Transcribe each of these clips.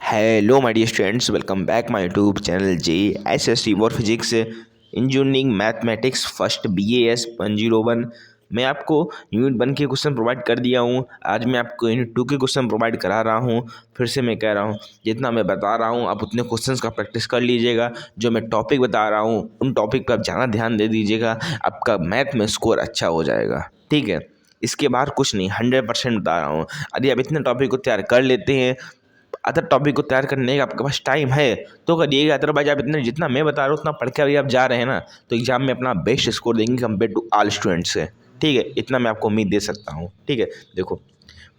Hello my dear students, welcome back my YouTube channel J S S T for physics engineering mathematics first BAS 101। मैं आपको unit 1 के question provide कर दिया हूँ। आज मैं आपको यूनिट 2 के क्वेश्चन प्रोवाइड करा रहा हूँ। फिर से मैं कह रहा हूँ, जितना मैं बता रहा हूँ आप उतने क्वेश्चंस का प्रैक्टिस कर लीजिएगा। जो मैं टॉपिक बता रहा हूँ उन टॉपिक पर आप ज़्यादा ध्यान दे दीजिएगा, आपका मैथ में स्कोर अच्छा हो जाएगा। ठीक है, इसके बाहर कुछ नहीं, 100% बता रहा हूँ। यदि आप इतने टॉपिक को तैयार कर लेते हैं, अदर टॉपिक को तैयार करने का आपके पास टाइम है तो करिएगा। अदरवाइज आप इतने जितना मैं बता रहा हूँ उतना पढ़ के अभी आप जा रहे हैं ना, तो एग्जाम में अपना बेस्ट स्कोर देंगे कंपेयर टू ऑल स्टूडेंट्स से। ठीक है, इतना मैं आपको उम्मीद दे सकता हूँ। ठीक है, देखो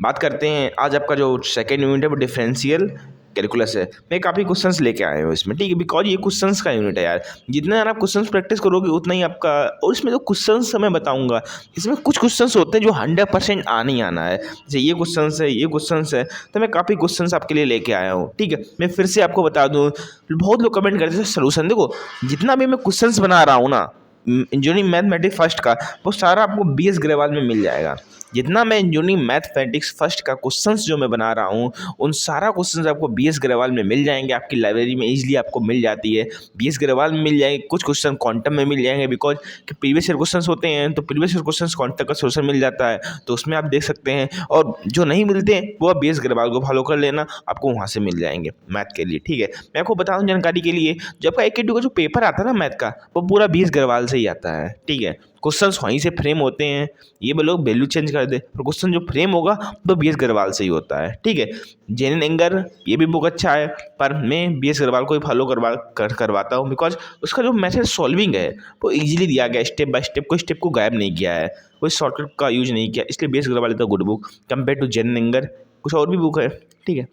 बात करते हैं। आज आपका जो सेकेंड यूनिट है वो डिफरेंशियल कैलकुलस है। मैं काफ़ी क्वेश्चंस लेके आया हूँ इसमें। ठीक है, बिकॉज ये क्वेश्चंस का यूनिट है यार। जितना यार आप क्वेश्चंस प्रैक्टिस करोगे उतना ही आपका, और इसमें जो क्वेश्चंस मैं बताऊंगा इसमें कुछ क्वेश्चंस होते हैं जो 100% आना ही आना है। जैसे ये क्वेश्चंस है, ये क्वेश्चंस है, तो मैं काफ़ी क्वेश्चंस आपके लिए लेके आया हूँ। ठीक है, मैं फिर से आपको बता दूँ, बहुत लोग कमेंट करते हैं सोल्यूशन। देखो जितना भी मैं क्वेश्चंस बना रहा हूँ ना इंजीनियरिंग मैथमेटिक्स फर्स्ट का, वो सारा आपको BS ग्रेवाल में मिल जाएगा। जितना मैं इंजीनियरिंग मैथमेटिक्स फर्स्ट का क्वेश्चंस जो मैं बना रहा हूँ उन सारा क्वेश्चंस आपको BS ग्रेवाल में मिल जाएंगे। आपकी लाइब्रेरी में इजीली आपको मिल जाती है। BS ग्रेवाल में मिल जाएंगे, कुछ क्वेश्चन क्वांटम में मिल जाएंगे, बिकॉज कि प्रीवियस ईयर क्वेश्चंस होते हैं तो प्रीवियस ईयर क्वेश्चंस क्वांटम का सोल्यूशन मिल जाता है, तो उसमें आप देख सकते हैं। और जो नहीं मिलते हैं वो आप BS ग्रेवाल को फॉलो कर लेना, आपको वहाँ से मिल जाएंगे मैथ के लिए। ठीक है, मैं आपको बता दूँ जानकारी के लिए, जब आपका AK2 का जो पेपर आता है ना मैथ का, वो पूरा BS ग्रेवाल से ही आता है। ठीक है, क्वेश्चंस वहीं से फ्रेम होते हैं। ये वो लोग वैल्यू चेंज कर दे, पर क्वेश्चन जो फ्रेम होगा तो BS ग्रेवाल से ही होता है। ठीक है, जेन एंगर ये भी बुक अच्छा है, पर मैं BS ग्रेवाल को ही फॉलो करवाता हूँ, बिकॉज उसका जो मेथड सॉल्विंग है वो इजीली दिया गया, स्टेप बाय स्टेप, कोई स्टेप को गायब नहीं किया है, कोई शॉर्टकट का यूज नहीं किया, इसलिए BS Grewal is the good book compare to Jain Iyengar. कुछ और भी बुक है। ठीक है,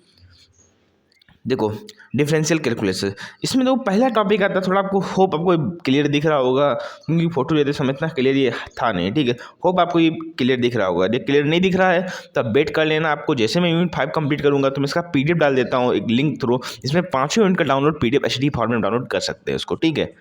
देखो डिफरेंशियल कैलकुलस, इसमें तो पहला टॉपिक आता है। थोड़ा आपको होप आपको क्लियर दिख रहा होगा, क्योंकि फोटो लेते समय इतना क्लियर ये था नहीं। ठीक है, होप आपको ये क्लियर दिख रहा होगा। यदि क्लियर नहीं दिख रहा है तो आप वेट कर लेना। आपको जैसे मैं यूनिट 5 कंप्लीट करूंगा तो मैं इसका PDF डाल देता हूँ एक लिंक थ्रू, इसमें 5 यूनिट का download PDF HD format download कर सकते हैं उसको। ठीक है,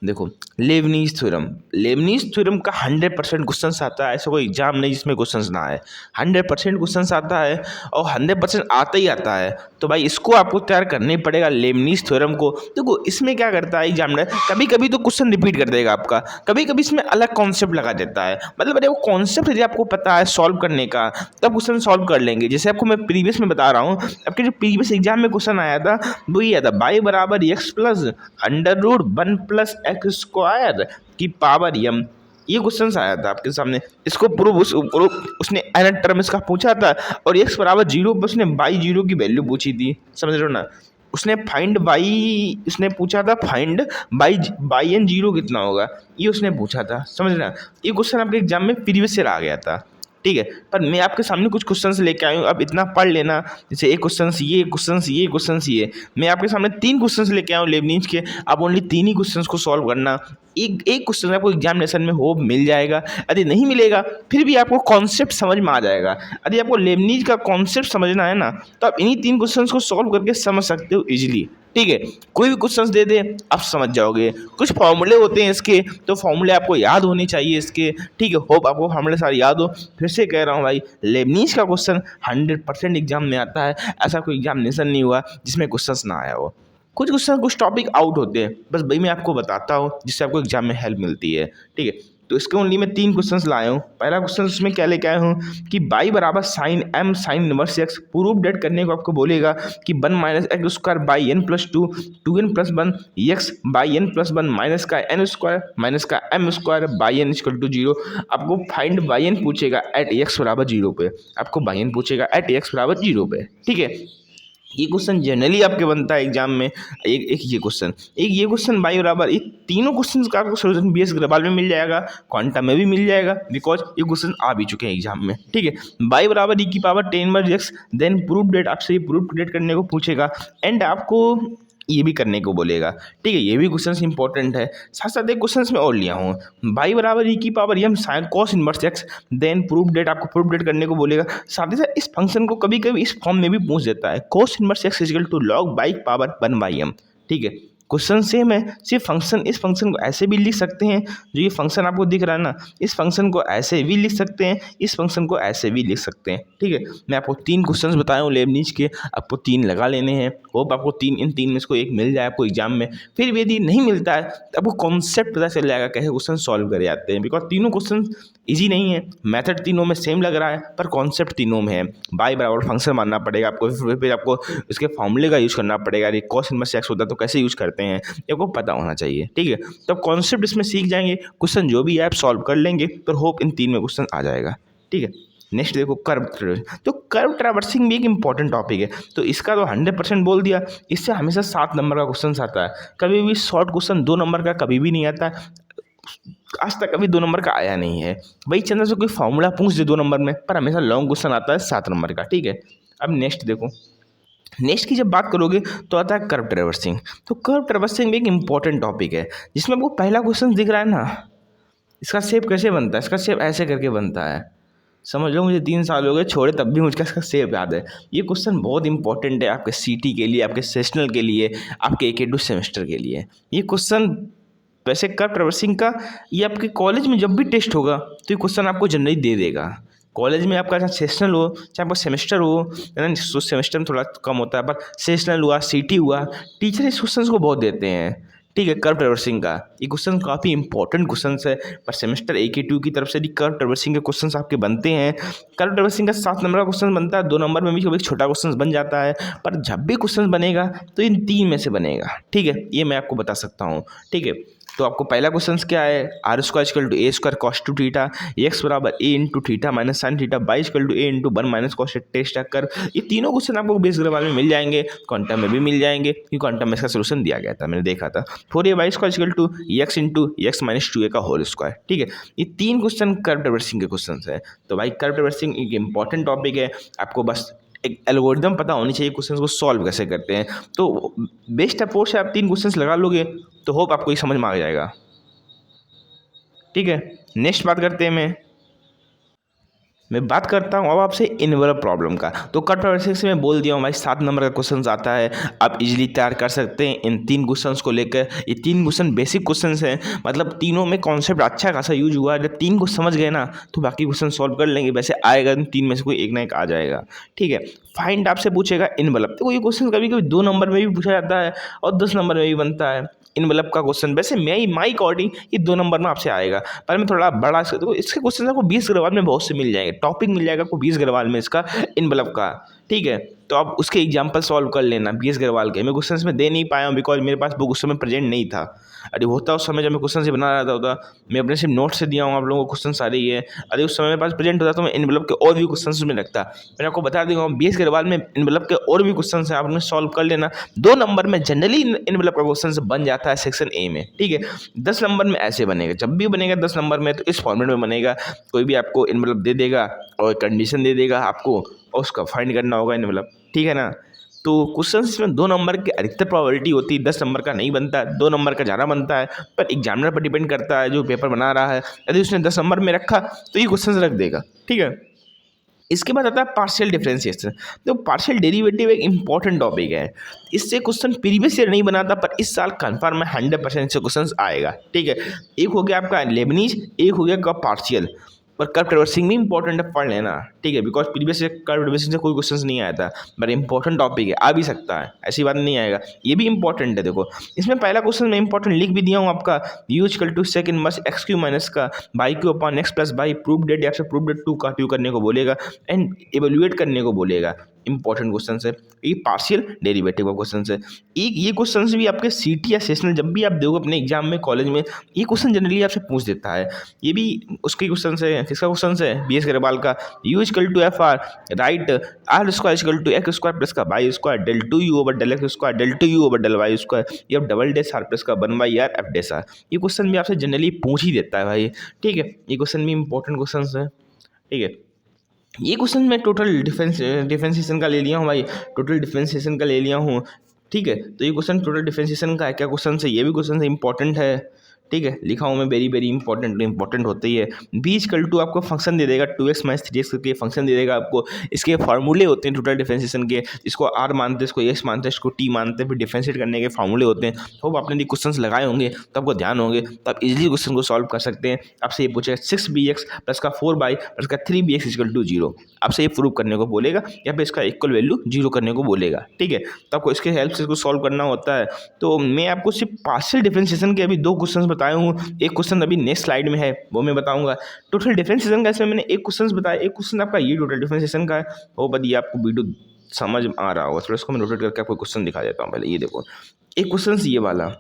देखो लेबनीज थ्योरम का 100% क्वेश्चन आता है। ऐसा कोई एग्जाम नहीं जिसमें क्वेश्चन ना आए, 100% क्वेश्चन आता है, और 100% आता ही आता है। तो भाई इसको आपको तैयार करना ही पड़ेगा, लेबनीज थ्योरम को। देखो इसमें क्या करता है एग्जामिनर, कभी कभी तो क्वेश्चन रिपीट कर देगा आपका, कभी कभी इसमें अलग कॉन्सेप्ट लगा देता है। मतलब अरे वो कॉन्सेप्ट यदि आपको पता है सॉल्व करने का तब क्वेश्चन सॉल्व कर लेंगे। जैसे आपको मैं प्रीवियस में बता रहा हूँ, आपके जो प्रीवियस एग्जाम में क्वेश्चन आया था वो ये था, y बराबर x plus under root 1 plus x square की पावर m। ये क्वेश्चन आया था आपके सामने। इसको प्रूव उसने एन टर्म इसका पूछा था, और x बराबर 0 पर उसने बाई 0 की वैल्यू पूछी थी। समझ रहे हो ना, उसने फाइंड बाई, उसने पूछा था फाइंड बाई एन 0 कितना होगा, ये उसने पूछा था। समझ रहे ना, ये क्वेश्चन आपके एग्जाम में प्रीवियस ईयर आ गया था। ठीक है, पर मैं आपके सामने कुछ क्वेश्चंस लेके आया हूँ, अब इतना पढ़ लेना। जैसे एक क्वेश्चंस ये, क्वेश्चंस ये, क्वेश्चंस ये। मैं आपके सामने 3 क्वेश्चंस लेके आया हूँ लेबनीज के, आप ओनली 3 ही क्वेश्चंस को सॉल्व करना। एक क्वेश्चन आपको एग्जामिनेशन में हो मिल जाएगा, यदि नहीं मिलेगा फिर भी आपको कॉन्सेप्ट समझ में आ जाएगा। यदि आपको लेबनीज का कॉन्सेप्ट समझना है ना, तो आप इन्हीं 3 क्वेश्चंस को सॉल्व करके समझ सकते हो इजीली। ठीक है, कोई भी क्वेश्चंस दे दे आप समझ जाओगे। कुछ फॉर्मूले होते हैं इसके, तो फॉर्मूले आपको याद होने चाहिए इसके। ठीक है, होप आपको फॉर्मूले सारे याद हो। फिर से कह रहा हूँ भाई, लेबनीज का क्वेश्चन 100% एग्जाम में आता है। ऐसा कोई एग्जामिनेशन नहीं हुआ जिसमें क्वेश्चंस ना आया हो। कुछ क्वेश्चन, कुछ टॉपिक आउट होते हैं, बस भाई मैं आपको बताता हूँ जिससे आपको एग्जाम में हेल्प मिलती है। ठीक है, तो इसके ओनली मैं 3 क्वेश्चंस लाया हूँ। पहला क्वेश्चन उसमें क्या लेके आया हूँ कि y बराबर sine m sine inverse x, proof that करने को आपको बोलेगा कि 1 minus x square by n plus 2, 2n plus 1 x by n plus 1 minus का n स्क्वायर माइनस का m square by n equal to 0। आपको फाइंड बाई n पूछेगा at x बराबर 0 पे, आपको बाई n पूछेगा एट x बराबर 0 पे। ठीक है, ये क्वेश्चन जनरली आपके बनता है एग्जाम में। एक ये क्वेश्चन बाई बराबर, ये तीनों क्वेश्चन का आपको सोल्यूशन BS ग्रेवाल में मिल जाएगा, क्वांटम में भी मिल जाएगा, बिकॉज ये क्वेश्चन आ भी चुके हैं एग्जाम में। ठीक है, बाई बराबर e की power 10 x, then proof that, आपसे ये प्रूफ डेट करने को पूछेगा, एंड आपको ये भी करने को बोलेगा। ठीक है, ये भी क्वेश्चन इंपॉर्टेंट है। साथ साथ एक क्वेश्चन में और लिया हूँ, बाई बराबर e की power m sine cos inverse x, then proof that, आपको प्रूफ डेट करने को बोलेगा। साथ ही साथ इस फंक्शन को कभी कभी इस फॉर्म में भी पूछ देता है, cos inverse x equal to log by power 1 by m। ठीक है, क्वेश्चन सेम है, सिर्फ फंक्शन, इस फंक्शन को ऐसे भी लिख सकते हैं, जो ये फंक्शन आपको दिख रहा है ना, इस फंक्शन को ऐसे भी लिख सकते हैं, इस फंक्शन को ऐसे भी लिख सकते हैं। ठीक है, मैं आपको 3 क्वेश्चंस बताया हूँ लेबनिज के, आपको 3 लगा लेने हैं। होप आपको इन तीन में से कोई एक मिल जाए आपको एग्जाम में। फिर भी यदि नहीं मिलता है तो आपको कॉन्सेप्ट पता चल जाएगा कैसे क्वेश्चन सॉल्व करे जाते हैं, बिकॉज तीनों क्वेश्चन ईजी नहीं है, मेथड तीनों में सेम लग रहा है पर कॉन्सेप्ट तीनों में है। बाई बराबर फंक्शन मानना पड़ेगा आपको, फिर आपको उसके फॉर्मूले का यूज़ करना पड़ेगा, कॉस इनवर्स एक्स होता है तो कैसे यूज़ करते हैं ये आपको पता होना चाहिए। ठीक है, तो आप कॉन्सेप्ट इसमें सीख जाएंगे, क्वेश्चन जो भी है आप सॉल्व कर लेंगे, पर होप इन 3 में क्वेश्चन आ जाएगा। ठीक है, नेक्स्ट देखो कर्व ट्रैवर्सिंग। तो कर्व ट्रैवर्सिंग भी एक इंपॉर्टेंट टॉपिक है, तो इसका तो 100% बोल दिया। इससे हमेशा 7 नंबर का क्वेश्चन आता है, कभी भी शॉर्ट क्वेश्चन 2 नंबर का कभी भी नहीं आता, आज तक कभी 2 नंबर का आया नहीं है। भाई चंद्र से कोई फॉर्मूला पूछ दे 2 नंबर में, पर हमेशा लॉन्ग क्वेश्चन आता है 7 नंबर का। ठीक है, अब नेक्स्ट देखो, नेक्स्ट की जब बात करोगे तो आता है कर्व ट्रैवर्सिंग। तो कर्व ट्रैवर्सिंग भी एक इंपॉर्टेंट टॉपिक है, जिसमें आपको पहला क्वेश्चन दिख रहा है ना, इसका शेप कैसे बनता है, इसका शेप ऐसे करके बनता है। समझ लो मुझे 3 साल हो गए छोड़े, तब भी मुझे इसका शेप याद है। ये क्वेश्चन बहुत इंपॉर्टेंट है आपके सीटी के लिए, आपके सेशनल के लिए, आपके AK2 सेमेस्टर के लिए। ये क्वेश्चन वैसे कर्व ट्रैवर्सिंग का ये आपके कॉलेज में जब भी टेस्ट होगा तो ये क्वेश्चन आपको जनरली दे देगा। कॉलेज में आपका चाहे सेशनल हो चाहे आपका सेमेस्टर हो, है ना, सेमेस्टर में थोड़ा कम होता है, पर सेशनल हुआ, सीटी हुआ, टीचर इस क्वेश्चन को बहुत देते हैं। ठीक है, कर्व ट्रैवर्सिंग का ये क्वेश्चन काफ़ी इंपॉर्टेंट क्वेश्चन है, पर सेमेस्टर AK2 की तरफ से भी कर्व ट्रैवर्सिंग के क्वेश्चन आपके बनते हैं। कर्व ट्रैवर्सिंग का 7 नंबर का क्वेश्चन बनता है, 2 नंबर में भी कभी छोटा क्वेश्चन बन जाता है, पर जब भी क्वेश्चन बनेगा तो इन 3 में से बनेगा। ठीक है, ये मैं आपको बता सकता हूँ। ठीक है, तो आपको पहला क्वेश्चन क्या है, r² = a² cos 2 theta, x बराबर a into theta minus sine theta, y = a into 1 minus cos theta कर। ये तीनों क्वेश्चन आपको बेस ग्राफ में मिल जाएंगे, क्वांटम में भी मिल जाएंगे, क्योंकि क्वांटम में इसका सोल्यूशन दिया गया था, मैंने देखा था। 4a² = x into x minus 2a का होल स्क्वायर। ठीक है, ये 3 क्वेश्चन कर्व ट्रैवर्सिंग के क्वेश्चन है। तो भाई कर्व ट्रैवर्सिंग एक इंपॉर्टेंट टॉपिक है, आपको बस एक एल्गोरिदम पता होनी चाहिए क्वेश्चन को सॉल्व कैसे करते हैं। तो बेस्ट अप्रोच है, आप 3 क्वेश्चन लगा लोगे तो होप आपको ये समझ में आ जाएगा। ठीक है, नेक्स्ट बात करते हैं, मैं बात करता हूँ अब आपसे इनवलप प्रॉब्लम का। तो कर्व ट्रैवर्सिंग से मैं बोल दिया हूँ भाई 7 नंबर का क्वेश्चन आता है, आप इजीली तैयार कर सकते हैं इन 3 क्वेश्चंस को लेकर। ये 3 क्वेश्चन बेसिक क्वेश्चंस हैं, मतलब तीनों में कॉन्सेप्ट अच्छा खासा यूज हुआ है। जब 3 को समझ गए ना तो बाकी क्वेश्चन सॉल्व कर लेंगे, वैसे आएगा 3 में से कोई एक ना एक आ जाएगा। ठीक है, फाइंड आपसे पूछेगा इनवलप, तो ये क्वेश्चन कभी कभी 2 नंबर में भी पूछा जाता है और 10 नंबर में भी बनता है इनवलप का क्वेश्चन। वैसे माई अकॉर्डिंग ये 2 नंबर में आपसे आएगा, पर मैं थोड़ा बड़ा तो इसके क्वेश्चन आपको 20 अग्रवाल में बहुत से मिल जाएंगे, टॉपिक मिल जाएगा आपको 20 अग्रवाल में इसका इनवलप का। ठीक है, तो आप उसके एग्जाम्पल सॉल्व कर लेना 20 अग्रवाल के। मैं क्वेश्चन में दे नहीं पाया हूँ बिकॉज मेरे पास बुक उस समय प्रेजेंट नहीं था। अरे होता उस समय जब मैं क्वेश्चन से बना रहा होता, मैं अपने सिर्फ नोट से दिया हूँ आप लोगों को क्वेश्चन सारे ही है। अरे उस समय मेरे पास प्रेजेंट होता तो मैं इनवलप के और भी क्वेश्चन उसमें रखता। मैंने आपको बता दूंगा 20 अग्रवाल में इनवलप के और भी क्वेश्चन हैं, आप उन्हें सॉल्व कर लेना। 2 नंबर में जनरली इनवलप का क्वेश्चन बन जाता है सेक्शन ए में। ठीक है, 10 नंबर में ऐसे बनेगा, जब भी बनेगा 10 नंबर में तो इस फॉर्मेट में बनेगा। कोई भी आपको इनवलप दे देगा और कंडीशन दे देगा आपको, और उसका फाइंड करना होगा इनवलप। ठीक है ना, तो क्वेश्चन में 2 नंबर की अधिकतर प्रोबेबिलिटी होती है, 10 नंबर का नहीं बनता है, 2 नंबर का ज़्यादा बनता है, पर एग्जामिनर पर डिपेंड करता है जो पेपर बना रहा है। यदि उसने 10 नंबर में रखा तो ये क्वेश्चन रख देगा। ठीक है, इसके बाद आता है पार्शियल डिफरेंशिएशन। तो पार्शियल डेरिवेटिव एक इंपॉर्टेंट टॉपिक है, इससे क्वेश्चन प्रीवियस ईयर नहीं बनाता, पर इस साल कन्फर्म है 100% से क्वेश्चन आएगा। ठीक है, एक हो गया आपका लेबनीज, एक हो गया पार्शियल। पर कर्व ट्रैवर्सिंग भी इंपॉर्टेंट है, पढ़ लेना। ठीक है, बिकॉज प्रीवियस से कर्व ट्रैवर्सिंग से कोई क्वेश्चन नहीं आया था, बट इंपॉर्टेंट टॉपिक है, आ भी सकता है, ऐसी बात नहीं आएगा, ये भी इंपॉर्टेंट है। देखो इसमें पहला क्वेश्चन मैं इंपॉर्टेंट लिख भी दिया हूँ आपका, u = sec inverse x³ minus का y³ x plus y prove that, या फिर प्रूव डेट 2 का 2 करने को बोलेगा एंड एवेल्युएट करने को बोलेगा। इंपॉर्टेंट क्वेश्चन है, ये पार्शियल डेरिवेटिव का क्वेश्चन है। एक ये क्वेश्चन भी आपके सीटी या सेशनल जब भी आप दोगे अपने एग्जाम में कॉलेज में, ये क्वेश्चन जनरली आपसे पूछ देता है। ये भी उसके क्वेश्चन है, किसका क्वेश्चन है, BS अग्रवाल का। u = FR right r² = x² plus का y² del 2u over del x² del 2u over del y², ये डबल डेस r प्लस का 1/r f डेस r। ये क्वेश्चन भी आपसे जनरली पूछ ही देता है भाई। ठीक है, ये क्वेश्चन भी इंपॉर्टेंट क्वेश्चन है। ठीक है, ये क्वेश्चन मैं टोटल डिफरेंशिएशन का ले लिया हूँ भाई, टोटल डिफरेंशिएशन का ले लिया हूँ। ठीक है, तो ये क्वेश्चन टोटल डिफरेंशिएशन का है क्या क्वेश्चन है, ये भी क्वेश्चन इंपॉर्टेंट है। ठीक है, लिखा हूँ मैं, वेरी वेरी इंपॉर्टेंट होता ही है। बी इक्वल टू आपको फंक्शन दे देगा 2x माइनस 3x करके फंक्शन दे देगा आपको। इसके फार्मूले होते हैं टोटल डिफरेंशिएशन के, इसको आर मानते हैं, इसको एक्स मानते हैं, इसको टी मानते हैं, फिर डिफरेंशिएट करने के फार्मूले होते हैं। होप आपने ये क्वेश्चन लगाए होंगे तो आपको ध्यान होंगे, तो आप इजीली क्वेश्चन को सॉल्व कर सकते हैं। आपसे ये पूछेगा 6bx प्लस का 4y प्लस का 3bx इक्वल टू 0, आपसे ये प्रूव करने को बोलेगा या फिर इसका इक्वल वैल्यू 0 करने को बोलेगा। ठीक है, तो आपको इसके हेल्प से इसको सॉल्व करना होता है। तो मैं आपको सिर्फ पार्शियल डिफरेंशिएशन के अभी 2 क्वेश्चन बताए हूँ, एक क्वेश्चन अभी नेक्स्ट स्लाइड में है वो मैं बताऊंगा। टोटल डिफरेंशिएशन का इसमें मैंने एक क्वेश्चन बताया, एक क्वेश्चन आपका ये टोटल डिफरेंशिएशन का है। वो बस ये आपको वीडियो समझ आ रहा होगा, थोड़ा इसको मैं नोटेट करके आपको क्वेश्चन दिखा देता हूँ। पहले ये देखो, एक क्वेश्चन ये वाला,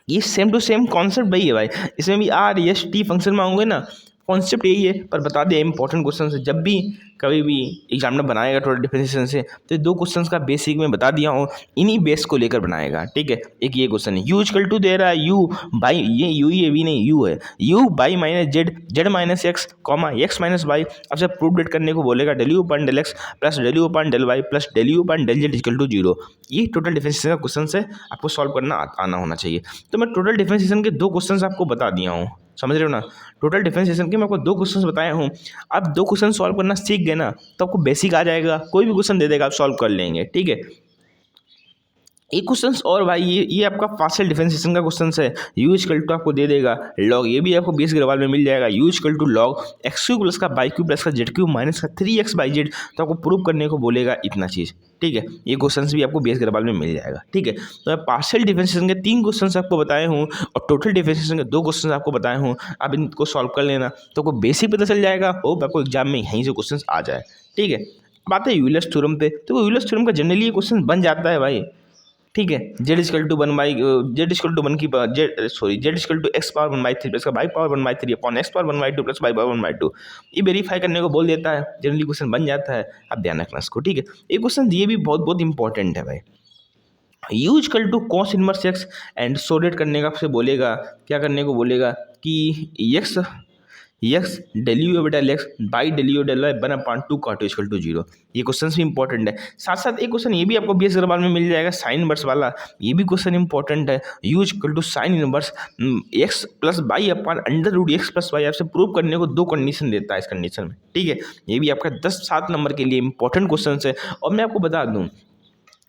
ये सेम टू सेम कॉन्सेप्ट वही है भाई, इसमें भी आर एस टी फंक्शन मांगोगे ना, कॉन्सेप्ट यही है। पर बता दिया इंपॉर्टेंट क्वेश्चन है, जब भी कभी भी एग्जामिनर बनाएगा टोटल डिफरेंशिएशन से तो 2 क्वेश्चंस का बेसिक में बता दिया हूँ, इन्हीं बेस को लेकर बनाएगा। ठीक है, एक ये क्वेश्चन है, यू इक्वल टू दे रहा है यू बाई, ये यू ही है, वी नहीं, यू है, u by minus z, z minus x comma x minus y. अब से प्रूव डेट करने को बोलेगा del u upon del x plus del u upon del y plus del u upon del z equal to 0। ये total differentiation का question है, आपको solve करना आना होना चाहिए। तो मैं टोटल डिफरेंशिएशन के 2 क्वेश्चन आपको बता दिया हूँ, समझ रहे हो ना। टोटल डिफरेंशिएशन के मैं आपको 2 क्वेश्चन बताया हूँ, आप 2 क्वेश्चन सॉल्व करना सीख गए ना तो आपको बेसिक आ जाएगा, कोई भी क्वेश्चन दे देगा आप सॉल्व कर लेंगे। ठीक है, एक क्वेश्चन और भाई, ये आपका पार्शियल डिफरेंशिएशन का क्वेश्चन है। यू इक्वल टू आपको दे देगा लॉग, ये भी आपको 20 ग्रेवाल में मिल जाएगा, u equal to log x q plus का बाई क्यू प्लस का जेड क्यू माइनस का 3x बाई जेड। तो आपको प्रूव करने को बोलेगा इतना चीज़। ठीक है, ये क्वेश्चन भी आपको 20 ग्रेवाल में मिल जाएगा। ठीक है, तो मैं पार्शियल डिफरेंशिएशन के 3 क्वेश्चन आपको बताए हूँ और टोटल डिफरेंशिएशन के 2 क्वेश्चन आपको बताए हूँ। आप इनको सॉल्व कर लेना तो आपको बेसिक पता चल जाएगा, होप आपको एग्जाम में यहीं से क्वेश्चन आ जाए। ठीक है, बात है यूलर्स थ्योरम पे, तो यूलर्स थ्योरम का जनरली ये क्वेश्चन बन जाता है भाई। ठीक है, Z equal to 1 by Z equal to 1 की Z equal to X power 1/3 plus का Y power 1/3 upon X power 1/2 plus Y power 1/2। ये वेरीफाई करने को बोल देता है, जनरली क्वेश्चन बन जाता है, आप ध्यान रखना इसको। ठीक है, एक क्वेश्चन ये भी बहुत बहुत इंपॉर्टेंट है भाई, U equal to cos inverse X and show that करने का आपसे बोलेगा, क्या करने को बोलेगा कि एक्स यस डेल यू बटा X Y del U del Y 1/2 cot equal to 0। ये क्वेश्चन भी इंपॉर्टेंट है। साथ साथ एक क्वेश्चन ये भी आपको 20 ग्रेवाल में मिल जाएगा, साइन इनवर्स वाला, ये भी क्वेश्चन इंपॉर्टेंट है। U equal to sine inverse x plus by upon under root x plus y, आपसे प्रूव करने को 2 कंडीशन देता है इस कंडीशन में। ठीक है, ये भी आपका 10-7 नंबर के लिए इंपॉर्टेंट क्वेश्चन है। और मैं आपको बता दूँ,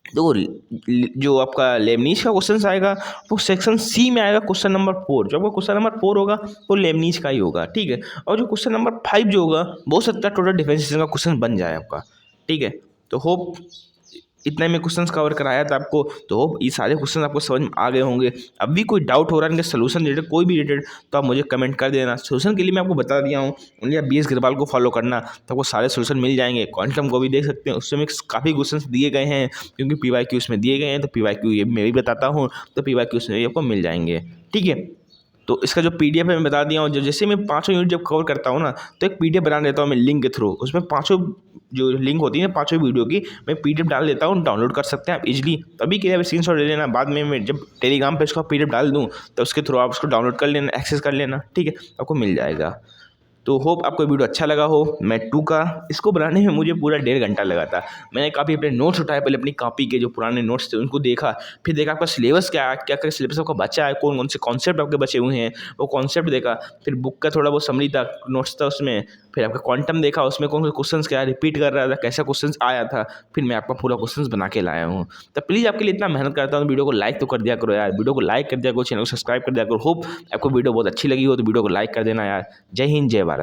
तो जो आपका लेबनीज का क्वेश्चन आएगा वो सेक्शन सी में आएगा, क्वेश्चन नंबर 4। जो आपका क्वेश्चन नंबर 4 होगा वो लेबनीज का ही होगा। ठीक है, और जो क्वेश्चन नंबर 5 जो होगा वो सकता है टोटल डिफरेंशिएशन का क्वेश्चन बन जाए आपका। ठीक है, तो होप इतना मैं क्वेश्चंस कवर कराया था आपको, तो होप ये सारे क्वेश्चन आपको समझ में आ गए होंगे। अब भी कोई डाउट हो रहा है इनके सोल्यूशन रिलेटेड, कोई भी रिलेटेड, तो आप मुझे कमेंट कर देना। सोल्यूशन के लिए मैं आपको बता दिया हूँ, ओनली आप 20 ग्रेवाल को फॉलो करना तो आपको सारे सोल्यूशन मिल जाएंगे। क्वांटम को भी देख सकते हैं, उसमें काफ़ी क्वेश्चन दिए गए हैं, क्योंकि PYQ उसमें दिए गए हैं, तो PYQ ये मैं भी बताता हूँ, तो PYQ उसमें भी आपको मिल जाएंगे। ठीक है, तो इसका जो PDF है मैं बता दिया हूँ, जो जैसे मैं 5 यूनिट जब कवर करता हूँ ना तो एक PDF बना देता हूँ मैं लिंक के थ्रू, उसमें 5 जो लिंक होती है ना 5 वीडियो की, मैं PDF डाल देता हूँ, डाउनलोड कर सकते हैं आप इजीली। तभी के लिए स्क्रीनशॉट ले लेना, बाद में मैं जब टेलीग्राम पे इसका PDF डाल दूँ तो उसके थ्रू आप उसको डाउनलोड कर लेना, एक्सेस कर लेना। ठीक है, आपको मिल जाएगा। तो होप आपको वीडियो अच्छा लगा हो। मैं 2 का इसको बनाने में मुझे पूरा 1.5 घंटा लगा था। मैंने काफ़ी अपने नोट्स उठाए, पहले अपनी कॉपी के जो पुराने नोट्स थे उनको देखा, फिर देखा आपका सिलेबस क्या है, क्या क्या सिलेबस आपका बचा है, कौन कौन से कॉन्सेप्ट आपके बचे हुए हैं वो कॉन्सेप्ट देखा, फिर बुक का थोड़ा बहुत समरी था, नोट्स था उसमें, फिर आपका क्वांटम देखा, उसमें कौन से क्वेश्चन क्या रिपीट कर रहा था, कैसा क्वेश्चन आया था, फिर मैं आपका पूरा क्वेश्चन बना के लाया हूँ। तो प्लीज़ आपके लिए इतना मेहनत करता हूँ, वीडियो को लाइक तो कर दिया करो यार, वीडियो को लाइक कर दिया करो, चैनल को सब्सक्राइब कर दिया करो। होप आपको वीडियो बहुत अच्छी लगी हो तो वीडियो को लाइक कर देना यार। जय हिंद, जय भारत।